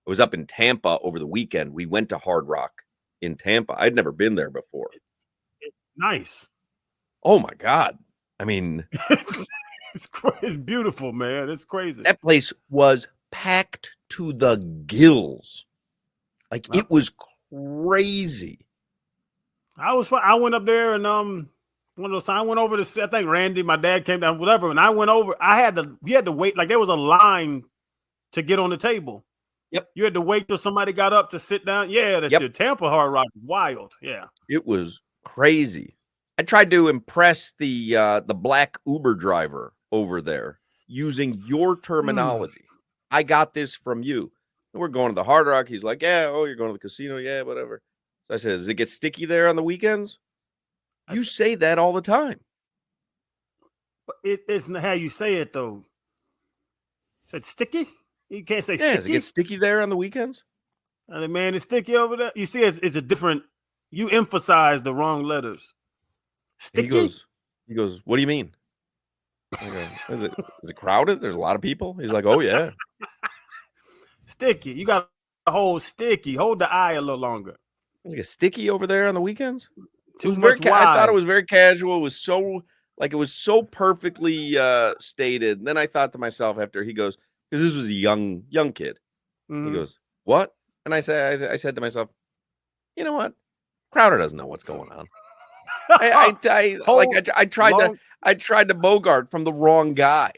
I was up in Tampa over the weekend. We went to Hard Rock in Tampa. I'd never been there before. Nice. Oh my God. I mean, it's beautiful, man. It's crazy. That place was packed to the gills. Like it was crazy. I went up there and one of those. I went over to. I think Randy, my dad came down, whatever. And I went over. You had to wait. Like there was a line to get on the table. Yep. You had to wait till somebody got up to sit down. Yeah, the Tampa Hard Rock, wild. Yeah, it was crazy. I tried to impress the black Uber driver over there using your terminology. I got this from you. And we're going to the Hard Rock. He's like, yeah, oh, you're going to the casino. Yeah, whatever. So I said, does it get sticky there on the weekends? You say that all the time. But it's not how you say it, though. Said sticky? You can't say sticky. Does it get sticky there on the weekends? I mean, man, it's sticky over there. You see, it's a different, you emphasize the wrong letters. Sticky? He goes, what do you mean? I go, is it crowded? There's a lot of people. He's like, oh, yeah. Sticky. You got to hold sticky. Hold the I a little longer. Like a sticky over there on the weekends? Too much wide. I thought it was very casual. It was so perfectly stated. And then I thought to myself after he goes, because this was a young kid. Mm-hmm. He goes, what? And I said to myself, you know what? Crowder doesn't know what's going on. I tried to Bogart from the wrong guy.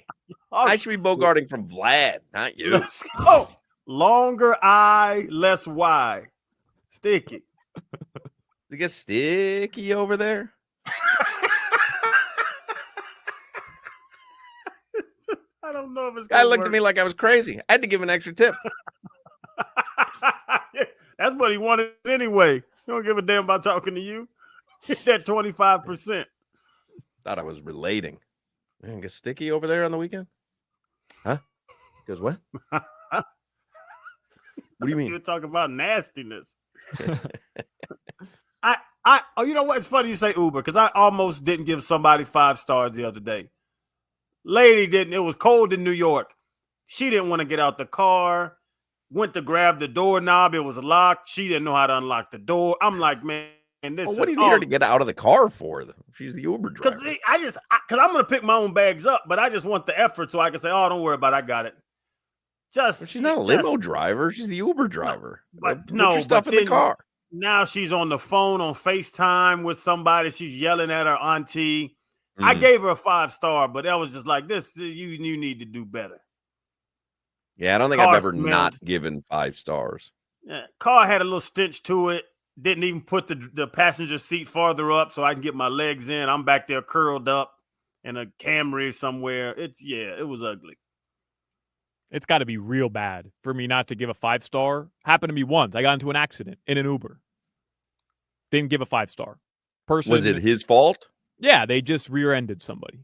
I should be Bogarting from Vlad, not you. Let's go. Longer I, less Y. Sticky. Does it get sticky over there? I don't know if it's guy looked at me like I was crazy. I had to give him an extra tip. That's what he wanted anyway. You don't give a damn about talking to you. Get that 25%. Thought I was relating. Man, get sticky over there on the weekend? Huh? He goes, what? What do you mean? You were talking about nastiness. You know what? It's funny you say Uber because I almost didn't give somebody 5 stars the other day. Lady didn't. It was cold in New York. She didn't want to get out the car. Went to grab the doorknob. It was locked. She didn't know how to unlock the door. I'm like, man, this what do you need her to get out of the car for? She's the Uber driver. Because I'm going to pick my own bags up, but I just want the effort so I can say, oh, don't worry about it. I got it. She's not a limo driver. She's the Uber driver. Put your stuff in the car. Now she's on the phone on FaceTime with somebody. She's yelling at her auntie. I gave her a 5-star, but that was just like this. You need to do better. Yeah, I don't think I've ever not given 5 stars. Yeah, car had a little stench to it. Didn't even put the passenger seat farther up so I can get my legs in. I'm back there curled up in a Camry somewhere. It was ugly. It's got to be real bad for me not to give a 5-star. Happened to me once. I got into an accident in an Uber. Didn't give a 5-star. Person. Was it his fault? Yeah, they just rear-ended somebody.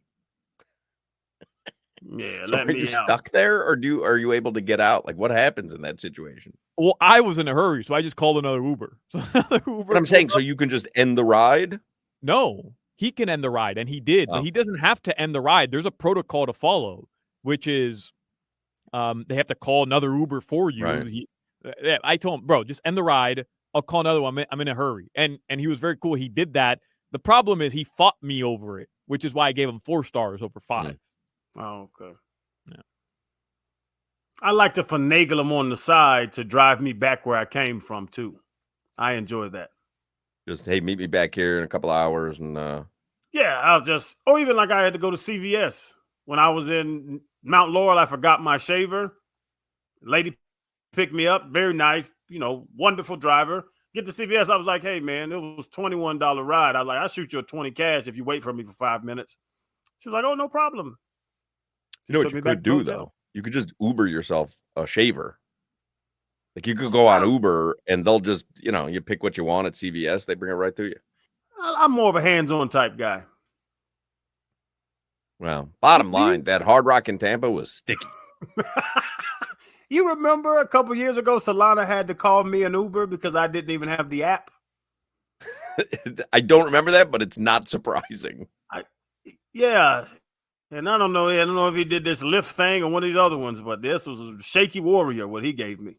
Yeah, so are you stuck there, or are you able to get out? Like, what happens in that situation? Well, I was in a hurry, so I just called another Uber. But I'm saying, so you can just end the ride? No, he can end the ride, and he did. But he doesn't have to end the ride. There's a protocol to follow, which is they have to call another Uber for you. Right. I told him, bro, just end the ride. I'll call another one. I'm in a hurry. And he was very cool. He did that. The problem is he fought me over it, which is why I gave him 4 stars over 5. Mm. Oh, okay. Yeah. I like to finagle him on the side to drive me back where I came from, too. I enjoy that. Just, hey, meet me back here in a couple of hours. And yeah, or even like I had to go to CVS. When I was in Mount Laurel, I forgot my shaver. Lady picked me up. Very nice, wonderful driver. Get to CVS. I was like, hey, man, it was $21 ride. I was like, I'll shoot you a 20 cash if you wait for me for 5 minutes. She was like, oh, no problem. You know what you could do, though? You could just Uber yourself a shaver. Like, you could go on Uber, and they'll just, you pick what you want at CVS. They bring it right to you. I'm more of a hands-on type guy. Well, bottom line, that Hard Rock in Tampa was sticky. You remember a couple years ago, Solana had to call me an Uber because I didn't even have the app? I don't remember that, but it's not surprising. Yeah. And I don't know if he did this Lyft thing or one of these other ones, but this was a Shaky Warrior, what he gave me.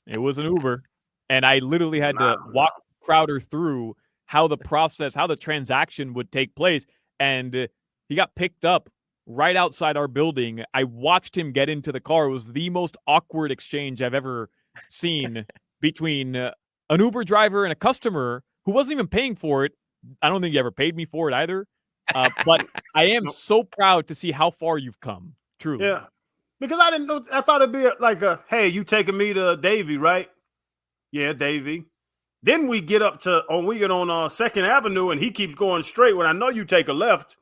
It was an Uber. And I literally had to walk Crowder through how the process, how the transaction would take place. And he got picked up right outside our building. I watched him get into the car. It was the most awkward exchange I've ever seen between an Uber driver and a customer who wasn't even paying for it. I don't think he ever paid me for it either. But I am so proud to see how far you've come. Truly. Yeah. Because I didn't know. I thought it'd be like hey, you taking me to Davie, right? Yeah, Davie. Then we get up to, we get on 2nd Avenue and he keeps going straight when I know you take a left.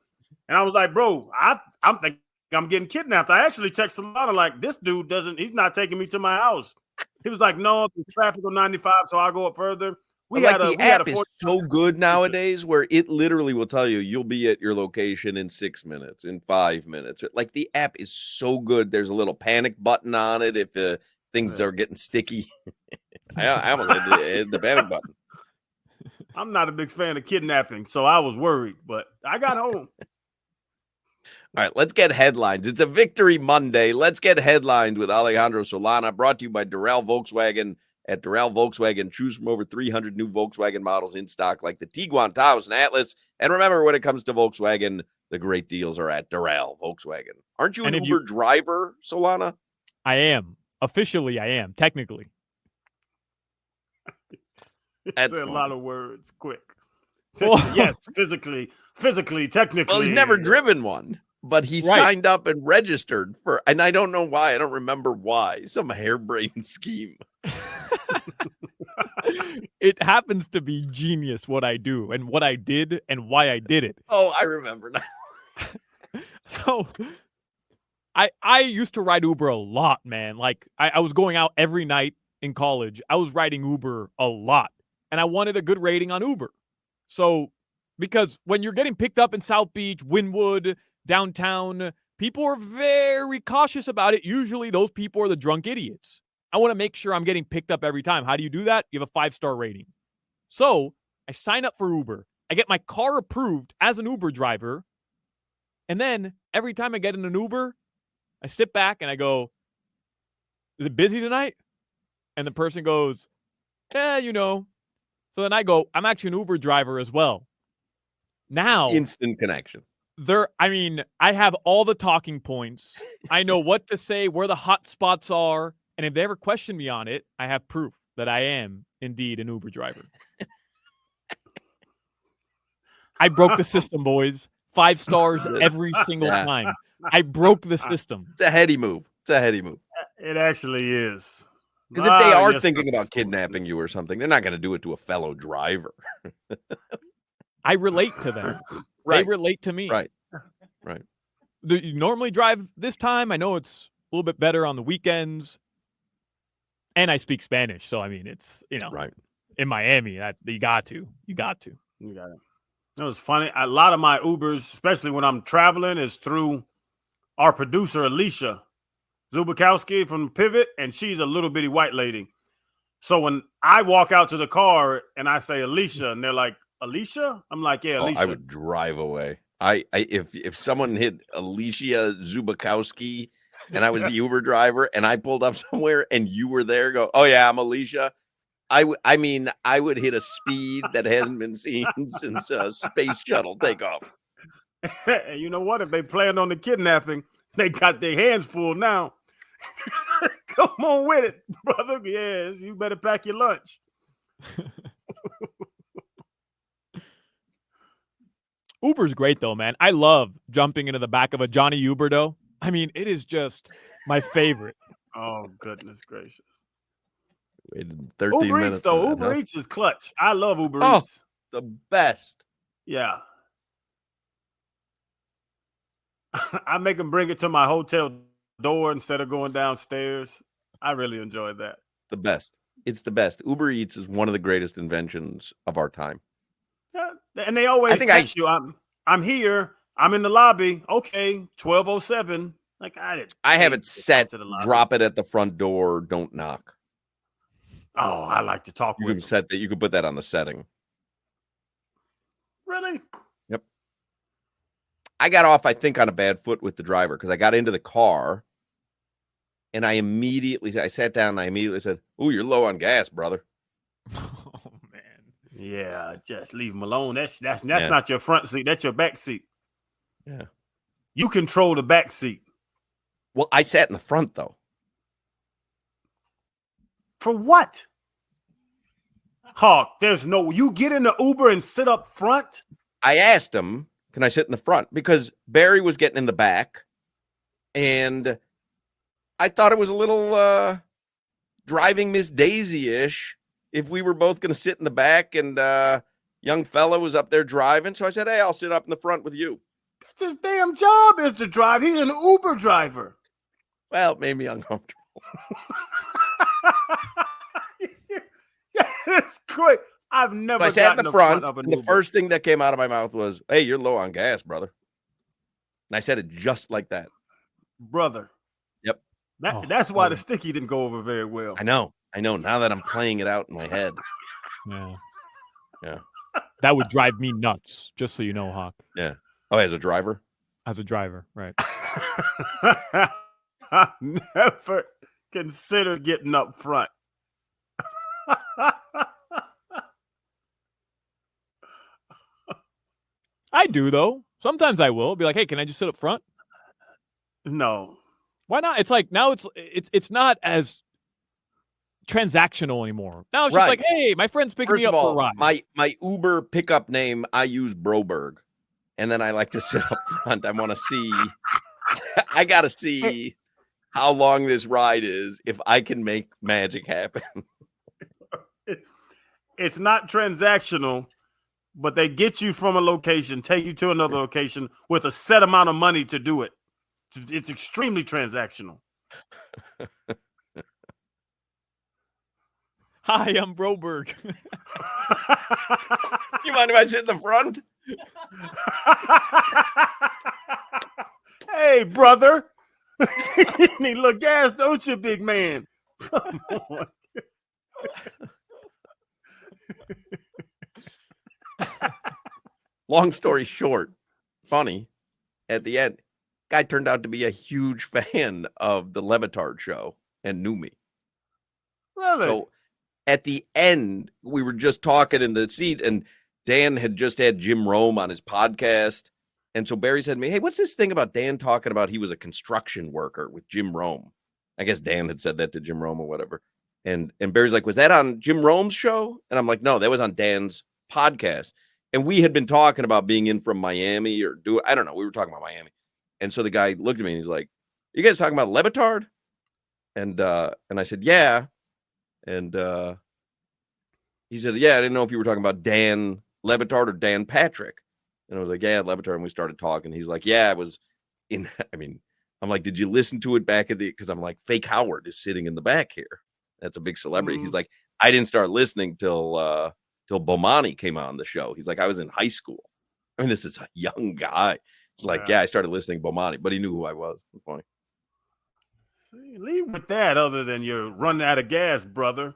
And I was like, bro, I'm thinking I'm getting kidnapped. I actually texted Solana like, this dude he's not taking me to my house. He was like, no, there's traffic on 95, so I'll go up further. The app is so good nowadays where it literally will tell you you'll be at your location in 6 minutes, in 5 minutes. Like the app is so good. There's a little panic button on it if things are getting sticky. I almost hit the panic button. I'm not a big fan of kidnapping, so I was worried, but I got home. All right, let's get headlines. It's a Victory Monday. Let's get headlines with Alejandro Solana, brought to you by Doral Volkswagen. At Doral Volkswagen, choose from over 300 new Volkswagen models in stock like the Tiguan, Taos, and Atlas. And remember, when it comes to Volkswagen, the great deals are at Doral Volkswagen. Aren't you an Uber driver, Solana? I am. Officially, I am. Technically. That's a lot of words. Quick. Yes, physically, technically. Well, he's never driven one, but he signed up and registered for, and I don't know why. I don't remember why. Some harebrained scheme. It happens to be genius what I do and what I did and why I did it. Oh, I remember now. So I used to ride Uber a lot, man. Like I was going out every night in college. I was riding Uber a lot. And I wanted a good rating on Uber. So, because when you're getting picked up in South Beach, Wynwood, downtown, people are very cautious about it. Usually those people are the drunk idiots. I want to make sure I'm getting picked up every time. How do you do that? You have a 5-star rating. So, I sign up for Uber. I get my car approved as an Uber driver. And then every time I get in an Uber, I sit back and I go, is it busy tonight? And the person goes, you know. So then I go, I'm actually an Uber driver as well. Now, instant connection. I have all the talking points. I know what to say, where the hot spots are. And if they ever question me on it, I have proof that I am indeed an Uber driver. I broke the system, boys. 5 stars every single time. I broke the system. It's a heady move. It actually is. Because if they are thinking about kidnapping you or something, they're not going to do it to a fellow driver. I relate to them. Right. They relate to me. Right. Do you normally drive this time? I know it's a little bit better on the weekends. And I speak Spanish. So, I mean, it's, right. In Miami, you got to. You got it. It was funny. A lot of my Ubers, especially when I'm traveling, is through our producer, Alicia Zubakowski from Pivot, and she's a little bitty white lady. So when I walk out to the car and I say Alicia, and they're like, Alicia? I'm like, yeah, Alicia. I would drive away. If someone hit Alicia Zubakowski and I was the Uber driver and I pulled up somewhere and you were there, go, oh yeah, I'm Alicia. I would hit a speed that hasn't been seen since Space Shuttle takeoff. And you know what? If they planned on the kidnapping, they got their hands full now. Come on with it, brother. Yes, you better pack your lunch. Uber's great though, man. I love jumping into the back of a Johnny Uberdo. I mean, it is just my favorite. Oh, goodness gracious. Waited 13 Uber minutes Eats, though. Uber Eats is clutch. I love Uber Eats. The best. Yeah. I make them bring it to my hotel door instead of going downstairs. I really enjoyed that. The best. It's the best. Uber Eats is one of the greatest inventions of our time. Yeah, and they always text you. I'm here. I'm in the lobby. Okay, 12:07. Like I have it set. Drop it at the front door. Don't knock. Oh, I like to talk with them. Set that. You could put that on the setting. Really? Yep. I got off, I think, on a bad foot with the driver because I got into the car And I sat down and I immediately said, "Ooh, you're low on gas, brother." Oh man. Yeah, just leave him alone. That's Yeah. not your front seat. That's your back seat. Yeah. You control the back seat. Well, I sat in the front though. For what? Hawk, you get in the Uber and sit up front. I asked him, "Can I sit in the front?" Because Barry was getting in the back, and I thought it was a little driving Miss Daisy-ish if we were both going to sit in the back, and young fella was up there driving. So I said, "Hey, I'll sit up in the front with you." That's his damn job is to drive. He's an Uber driver. Well, it made me uncomfortable. It's great. I've never So I sat in gotten the front, of an and the Uber. first thing that came out of my mouth was, "Hey, you're low on gas, brother." And I said it just like that. Brother. Yep. That's why the sticky didn't go over very well. I know. Now that I'm playing it out in my head. Yeah. That would drive me nuts, just so you know, Hawk. Yeah. Oh, as a driver? As a driver, right. I never considered getting up front. I do, though. Sometimes I will be like, "Hey, can I just sit up front?" No. Why not? It's like now it's not as transactional anymore. Now it's just Right. like, "Hey, my friend's picking First me of up for a all, ride." my Uber pickup name, I use Broberg. And then I like to sit up front. I want to see, I got to see how long this ride is if I can make magic happen. It's not transactional, but they get you from a location, take you to another location with a set amount of money to do it. It's extremely transactional. Hi, I'm Broberg. You mind if I sit in the front? Hey, brother. You need a little gas, don't you, big man? Come on. Long story short, funny, at the end, guy turned out to be a huge fan of the Levitard show and knew me. Really? So at the end, we were just talking in the seat, and Dan had just had Jim Rome on his podcast. And so Barry said to me, "Hey, what's this thing about Dan talking about he was a construction worker with Jim Rome?" I guess Dan had said that to Jim Rome or whatever. And Barry's like, "Was that on Jim Rome's show?" And I'm like, "No, that was on Dan's podcast." And we had been talking about being in from Miami I don't know. We were talking about Miami. And so the guy looked at me and he's like, "You guys talking about Levitard?" And I said, "Yeah." And he said, "Yeah, I didn't know if you were talking about Dan Levitard or Dan Patrick." And I was like, "Yeah, Levitard." And we started talking. He's like, "Yeah, I was in." I'm like, "Did you listen to it back at the?" Because I'm like, Fake Howard is sitting in the back here. That's a big celebrity. He's like, "I didn't start listening till Bomani came on the show." He's like, "I was in high school." This is a young guy. He's like, "Yeah, I started listening to Bomani," but he knew who I was. It was funny. Leave with that other than you're running out of gas, brother.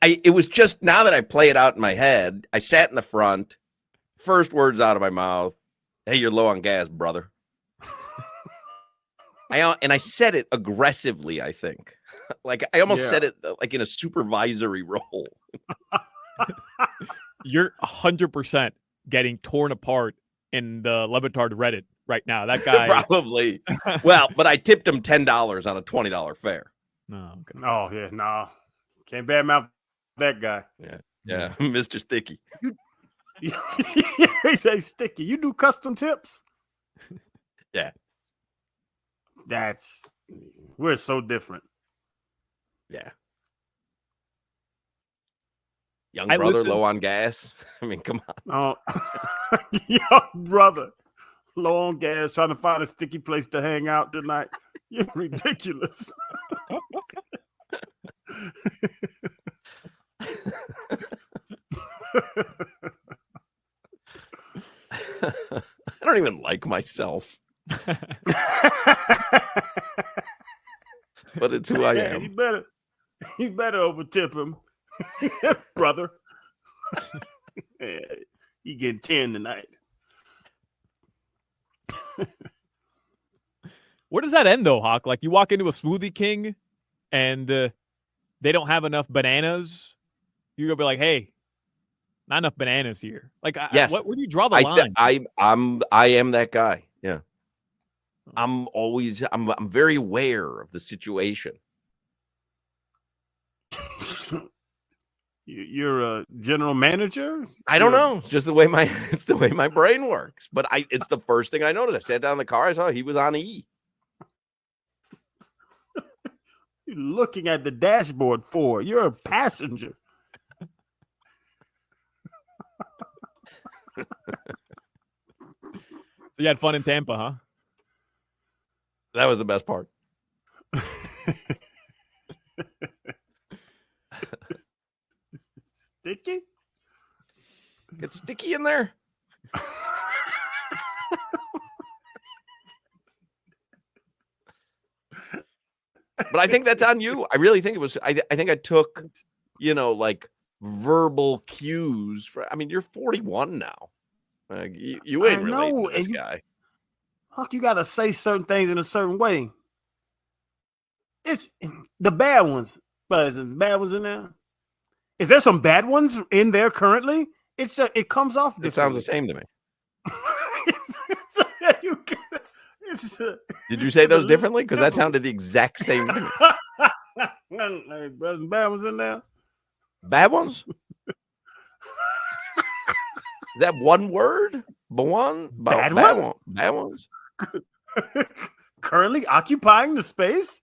It was just now that I play it out in my head, I sat in the front, first words out of my mouth, "Hey, you're low on gas, brother." I said it aggressively, I think. Like I almost said it like in a supervisory role. You're 100% getting torn apart in the Levitard Reddit right now. That guy Probably. Well, but I tipped him $10 on a $20 fare. No, okay. Oh, yeah, no. Can't badmouth that guy. Yeah. Mr. Sticky. He say Sticky. You do custom tips? Yeah. We're so different. Yeah. Young brother low on gas. Come on. Young brother low on gas trying to find a sticky place to hang out tonight. You're ridiculous. I don't even like myself. But it's who I am. You better overtip him, brother. You getting 10 tonight. Where does that end though, Hawk? Like you walk into a Smoothie King and they don't have enough bananas. You're gonna be like, hey, not enough bananas here. Like, Yes. where do you draw the line? I am that guy. Yeah. I'm very aware of the situation. You're a general manager? I don't know. It's just the way it's the way my brain works. But it's the first thing I noticed. I sat down in the car. I saw he was on E. You're looking at the dashboard for. You're a passenger. So you had fun in Tampa, huh? That was the best part. Sticky? Get sticky in there. But I think that's on you. I really think it was. I think I took, like verbal cues. I mean, you're 41 now. You ain't related to this guy. Huck, you got to say certain things in a certain way. It's the bad ones. But is there bad ones in there? Is there some bad ones in there currently? It comes off differently. It sounds the same to me. Did you say those differently? Because that sounded the exact same to me. Hey, bro, some bad ones in there. Bad ones? Is that one word? Bad ones? Bad ones? Currently occupying the space?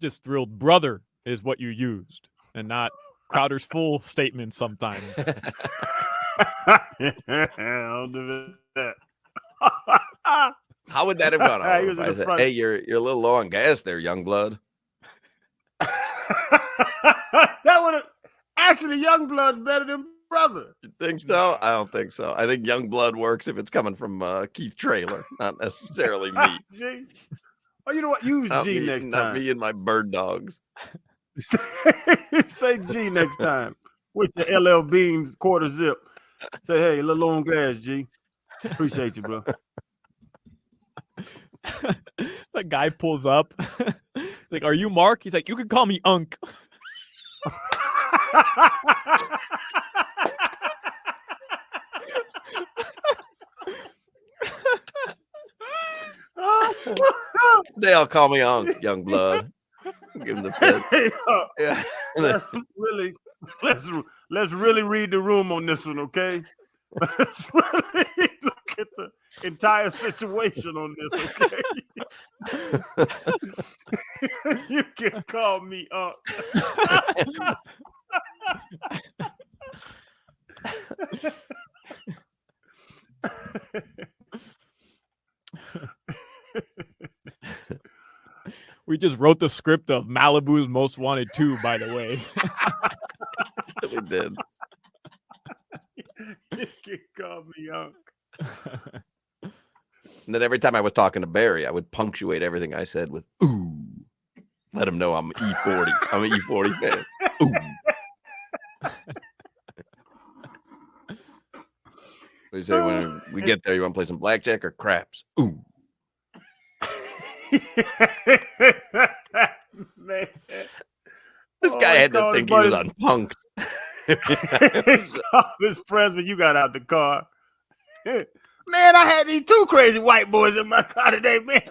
Just thrilled brother is what you used and not Crowder's full statement sometimes. I'll do that. How would that have gone over if I said, hey, you're a little low on gas there, young blood? That would have actually young blood's better than brother. You think so? I don't think so. I think young blood works if it's coming from Keith Trailer, not necessarily me. G. Oh, you know what? Use G next time. Not me and my bird dogs. Say G next time. With your LL Beans quarter zip. Say, hey, a little low on gas, G. Appreciate you, bro. The guy pulls up. He's like, are you Mark? He's like, you can call me Unk. They all call me Unk, young blood. Give him the fit. Yeah. Let's really read the room on this one, okay? Let's really look at the entire situation on this, okay? You can call me Unk. We just wrote the script of Malibu's Most Wanted 2, by the way. We did. You can call me Unk. And then every time I was talking to Barry, I would punctuate everything I said with ooh. Let him know I'm E40. I'm an E40 fan. Ooh. We say when we get there, you want to play some blackjack or craps? Ooh. Man. This guy had to think he was on punk. His friends when you got out the car. Man, I had these two crazy white boys in my car today, man.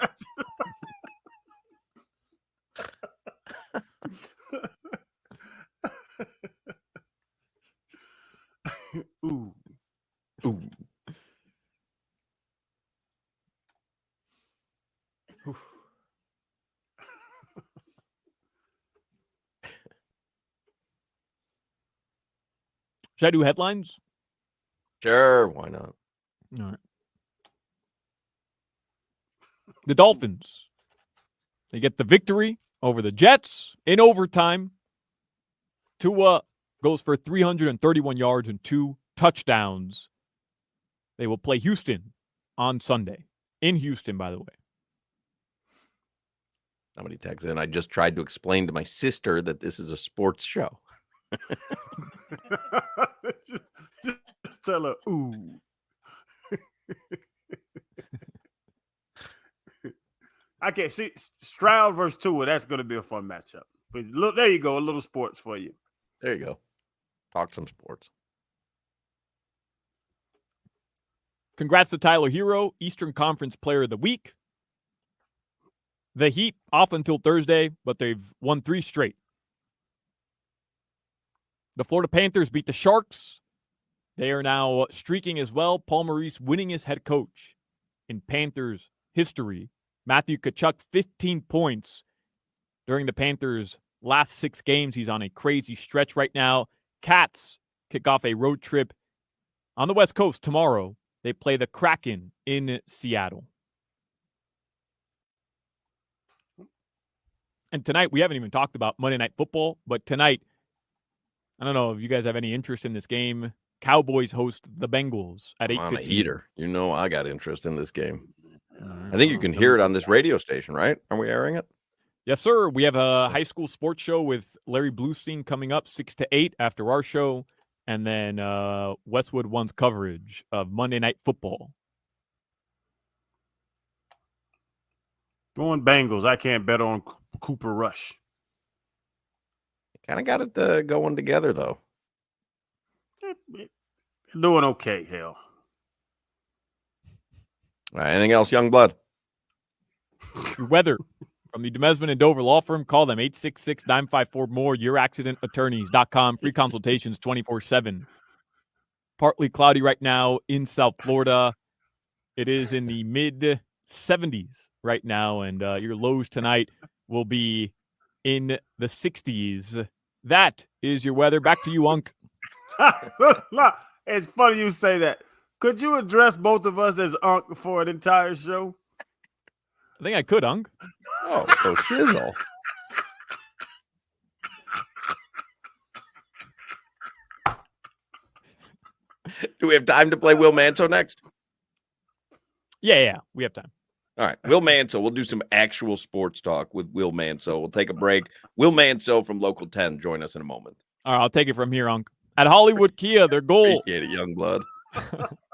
Ooh. Ooh. Should I do headlines? Sure, why not? All right. The Dolphins. They get the victory over the Jets in overtime. Tua goes for 331 yards and 2 touchdowns. They will play Houston on Sunday. In Houston, by the way. Somebody texts in. I just tried to explain to my sister that this is a sports show. just tell her, ooh. I can't see Stroud versus Tua. That's going to be a fun matchup. But look, there you go. A little sports for you. There you go. Talk some sports. Congrats to Tyler Hero, Eastern Conference Player of the Week. The Heat off until Thursday, but they've won 3 straight. The Florida Panthers beat the Sharks. They are now streaking as well. Paul Maurice winning as head coach in Panthers history. Matthew Tkachuk, 15 points during the Panthers' last 6 games. He's on a crazy stretch right now. Cats kick off a road trip on the West Coast tomorrow. They play the Kraken in Seattle. And tonight, we haven't even talked about Monday Night Football, but tonight, I don't know if you guys have any interest in this game. Cowboys host the Bengals at 8:15. I'm on a heater. You know I got interest in this game. I think you can hear it on this radio station, right? Are we airing it? Yes, sir. We have a high school sports show with Larry Bluestein coming up 6 to 8 after our show. And then Westwood One's coverage of Monday Night Football. Going Bengals. I can't bet on Cooper Rush. Kind of got it going together, though. Doing okay, hell. All right, anything else, young blood? Your weather from the Demesman and Dover Law Firm. Call them 866-954-MORE. YourAccidentAttorneys.com. Free consultations 24/7. Partly cloudy right now in South Florida. It is in the mid-70s right now, and your lows tonight will be in the 60s. That is your weather. Back to you, Unc. It's funny you say that. Could you address both of us as Unc for an entire show? I think I could, Unc. Oh, so shizzle. Do we have time to play Will Manso next? Yeah, we have time. All right, Will Manso. We'll do some actual sports talk with Will Manso. We'll take a break. Will Manso from Local 10. Join us in a moment. All right, I'll take it from here, Unc. At Hollywood Kia, their goal. Appreciate it, young blood.